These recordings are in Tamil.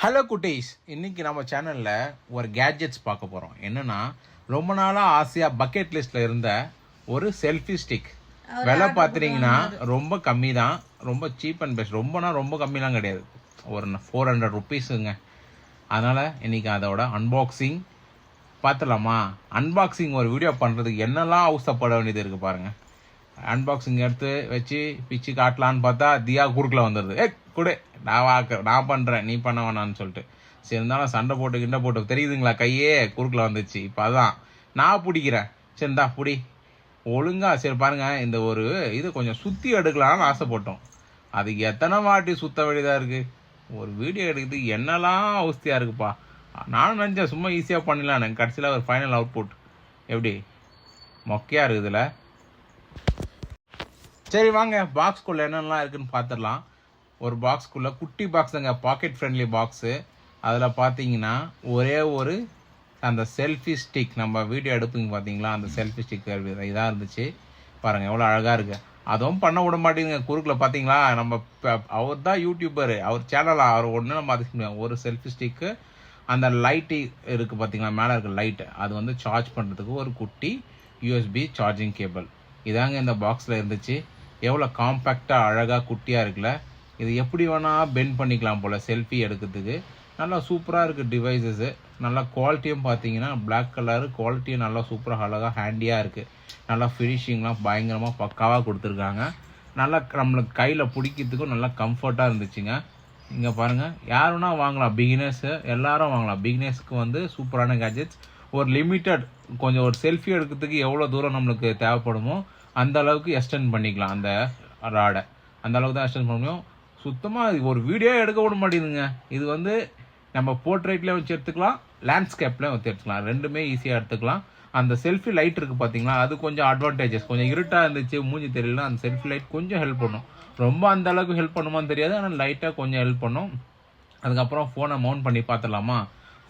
ஹலோ குட்டீஸ், இன்னைக்கு நம்ம சேனலில் ஒரு கேட்ஜெட்ஸ் பார்க்க போகிறோம். என்னென்னா, ரொம்ப நாளாக ஆசையாக பக்கெட் லிஸ்ட்டில் இருந்த ஒரு செல்ஃபி ஸ்டிக். விலை பார்த்துட்டிங்கன்னா ரொம்ப கம்மி தான், ரொம்ப சீப் அண்ட் பெஸ்ட். ரொம்ப கம்மிலாம் கிடையாது, ஒரு 400 ருபீஸுங்க. அதனால் இன்றைக்கி அதோட அன்பாக்சிங் பார்த்துலாமா? அன்பாக்சிங் ஒரு வீடியோ பண்ணுறதுக்கு என்னெல்லாம் அவசரப்பட வேண்டியது இருக்குது பாருங்கள். அன்பாக்சிங் எடுத்து வச்சு பிச்சு காட்டலான்னு பார்த்தா தியா குறுக்கில் வந்துடுது. கொடு, நான் பண்ணுறேன், நீ பண்ண வேணான்னு சொல்லிட்டு. சரி, இருந்தாலும் சண்டை போட்டு தெரியுதுங்களா, கையே குறுக்கில் வந்துச்சு. இப்போ அதான் நான் பிடிக்கிறேன். சரி, இந்தா பிடி ஒழுங்கா. சரி பாருங்கள், இந்த ஒரு இது கொஞ்சம் சுற்றி எடுக்கலாம்னு ஆசைப்பட்டோம். அதுக்கு எத்தனை வாட்டி சுத்த வேண்டியதாக இருக்குது. ஒரு வீடியோ எடுக்கிறதுக்கு என்னெல்லாம் அவஸ்தையாக இருக்குப்பா. நானும் நினச்சேன் சும்மா ஈஸியாக பண்ணிடலான்னு. கடைசியில் ஒரு ஃபைனல் அவுட்புட் எப்படி மொக்கையாக இருக்குதுல்ல. சரி வாங்க, பாக்ஸ்குள்ளே என்னென்னலாம் இருக்குதுன்னு பார்த்துடலாம். ஒரு பாக்ஸ்குள்ளே குட்டி பாக்ஸுங்க, பாக்கெட் ஃப்ரெண்ட்லி பாக்ஸு. அதில் பார்த்தீங்கன்னா ஒரே ஒரு அந்த செல்ஃபி ஸ்டிக், நம்ம வீடியோ எடுப்புங்க பார்த்தீங்களா, அந்த செல்ஃபி ஸ்டிக் இதாக இருந்துச்சு. பாருங்கள் எவ்வளோ அழகாக இருக்குது. அதுவும் பண்ண விட மாட்டேங்குங்க குறுக்கில். பார்த்தீங்களா, நம்ம அவர் தான் யூடியூபர், அவர் சேனலாக அவர் ஒன்று நம்ம அதுக்கு ஒரு செல்ஃபி ஸ்டிக்கு. அந்த லைட்டு இருக்குது பார்த்தீங்களா, மேலே இருக்க லைட்டு, அது வந்து சார்ஜ் பண்ணுறதுக்கு ஒரு குட்டி யூஎஸ்பி சார்ஜிங் கேபிள். இதாங்க இந்த பாக்ஸில் இருந்துச்சு. எவ்வளோ காம்பேக்டாக அழகாக குட்டியாக இருக்குல்ல. இது எப்படி வேணால் பெண்ட் பண்ணிக்கலாம் போல் செல்ஃபி எடுக்கிறதுக்கு. நல்லா சூப்பராக இருக்குது டிவைஸஸ்ஸு. நல்லா குவாலிட்டியும் பார்த்தீங்கன்னா பிளாக் கலரு குவாலிட்டியும் நல்லா சூப்பராக அழகாக ஹேண்டியாக இருக்குது. நல்லா ஃபினிஷிங்லாம் பயங்கரமாக பக்காவாக கொடுத்துருக்காங்க. நல்லா நம்மளுக்கு கையில் பிடிக்கிறதுக்கும் நல்லா கம்ஃபர்ட்டாக இருந்துச்சுங்க. இங்கே பாருங்கள், யார் வேணால் வாங்கலாம், பிகினர்ஸு எல்லாரும் வாங்கலாம். பிகினர்ஸ்க்கு வந்து சூப்பரான கேட்ஜெட்ஸ். ஒரு லிமிட்டட் கொஞ்சம் ஒரு செல்ஃபி எடுக்கிறதுக்கு எவ்வளோ தூரம் நம்மளுக்கு தேவைப்படுமோ அந்த அளவுக்கு எக்ஸ்டெண்ட் பண்ணிக்கலாம். அந்த ராடை அந்த அளவுக்கு தான் எக்ஸ்டெண்ட் பண்ண முடியும். சுத்தமாக ஒரு வீடியோ எடுக்க விட மாட்டேங்குதுங்க. இது வந்து நம்ம போர்ட்ரேட்லேயும் வச்சு எடுத்துக்கலாம், லேண்ட்ஸ்கேப்லேயும் வச்சு எடுத்துக்கலாம். ரெண்டுமே ஈஸியாக எடுத்துக்கலாம். அந்த செல்ஃபி லைட் இருக்குது பார்த்தீங்களா, அது கொஞ்சம் அட்வான்டேஜஸ். கொஞ்சம் இருட்டாக இருந்துச்சு, மூஞ்சி தெரியல, அந்த செல்ஃபி லைட் கொஞ்சம் ஹெல்ப் பண்ணும். ரொம்ப அந்த அளவுக்கு ஹெல்ப் பண்ணுமான்னு தெரியாது, ஆனால் லைட்டாக கொஞ்சம் ஹெல்ப் பண்ணும். அதுக்கப்புறம் ஃபோனை மவுண்ட் பண்ணி பார்த்துடலாமா.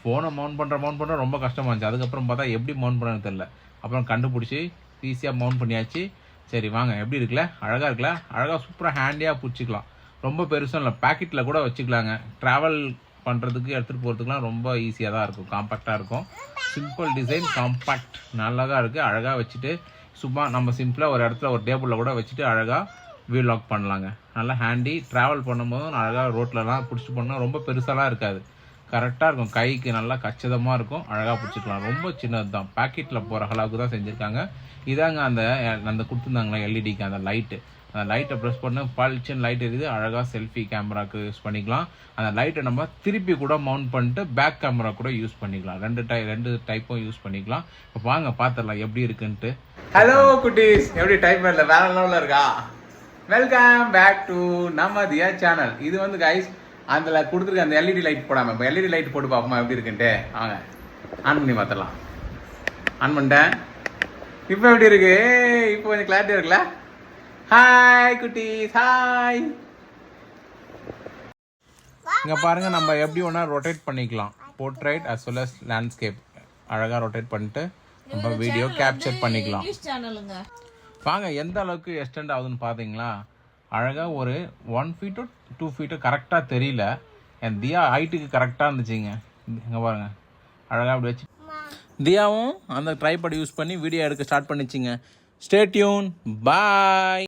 ஃபோனை மவுண்ட் பண்ணுற ரொம்ப கஷ்டமாக இருந்துச்சு. அதுக்கப்புறம் பார்த்தா எப்படி மவுண்ட் பண்ணுறது தெரியல. அப்புறம் கண்டுபிடிச்சி ஈஸியாக மவுண்ட் பண்ணியாச்சு. சரி வாங்க, எப்படி இருக்குல்ல, அழகாக இருக்குல்ல, அழகாக சூப்பராக ஹேண்டியாக பிடிச்சிக்கலாம். ரொம்ப பெருசும் இல்லை, பேக்கெட்டில் கூட வச்சுக்கலாங்க. ட்ராவல் பண்ணுறதுக்கு எடுத்துகிட்டு போகிறதுக்குலாம் ரொம்ப ஈஸியாக தான் இருக்கும், காம்பேக்டாக இருக்கும். சிம்பிள் டிசைன், காம்பேக்ட், நல்லா தான் இருக்குது. அழகாக வச்சுட்டு சும்மா நம்ம சிம்பிளாக ஒரு இடத்துல ஒரு டேபிளில் கூட வச்சுட்டு அழகாக வீலாக் பண்ணலாங்க. நல்லா ஹேண்டி. ட்ராவல் பண்ணும்போதும் அழகாக ரோட்லலாம் பிடிச்சிட்டு போனால் ரொம்ப பெருசாலாம் இருக்காது, கரெக்டாக இருக்கும். கைக்கு நல்லா கச்சிதமாக இருக்கும், அழகாக பிடிச்சிக்கலாம். ரொம்ப சின்னது தான், பேக்கெட்டில் போகிற அளவுக்கு தான் செஞ்சுருக்காங்க. இதாங்க அந்த கொடுத்துருந்தாங்களா எல்இடிக்கு அந்த லைட்டு. அந்த லைட்டை ப்ரெஸ் பண்ண பல்ச்சின் லைட் இருக்குது. அழகாக செல்ஃபி கேமராவுக்கு யூஸ் பண்ணிக்கலாம். அந்த லைட்டை நம்ம திருப்பி கூட மவுண்ட் பண்ணிட்டு பேக் கேமரா கூட யூஸ் பண்ணிக்கலாம். ரெண்டு டைப்பும் யூஸ் பண்ணிக்கலாம். இப்போ வாங்க பார்த்துடலாம் எப்படி இருக்குன்ட்டு. ஹலோ குட்டீஸ், எப்படி டைப் இல்லை வேற லெவலில் இருக்கா? வெல்கம் பேக் டு நம்ம தியா சேனல். இது வந்து கைஸ் அதில் கொடுத்துருக்க அந்த எல்இடி லைட் போடாமல் இப்போ எல்இடி லைட் போட்டு பார்ப்போமா எப்படி இருக்குன்ட்டு. வாங்க ஆன் பண்ணி பார்த்துடலாம். ஆன் பண்ணிட்டேன். இப்போ எப்படி இருக்கு? இப்போ கொஞ்சம் கிளாரிட்டியாக இருக்குல்ல? ஹாய் குட்டீஸ், ஹாய். இங்கே பாருங்கள், நம்ம எப்படி வேணா ரொட்டேட் பண்ணிக்கலாம். Portrait as well as landscape அழகாக ரொட்டேட் பண்ணிட்டு நம்ம வீடியோ கேப்சர் பண்ணிக்கலாம். வாங்க, எந்த அளவுக்கு எக்ஸ்டெண்ட் ஆகுதுன்னு பார்த்தீங்களா? அழகாக ஒரு 1 ஃபீட்டோ 2 ஃபீட்டோ கரெக்டாக தெரியல, என் தியா ஹைட்டுக்கு கரெக்டாக இருந்துச்சுங்க. இங்கே பாருங்கள், அழகாக அப்படி வச்சு தியாவும் அந்த ட்ரைபாட் யூஸ் பண்ணி வீடியோ எடுக்க ஸ்டார்ட் பண்ணிச்சிங்க. ஸ்டே டியூன், பாய்.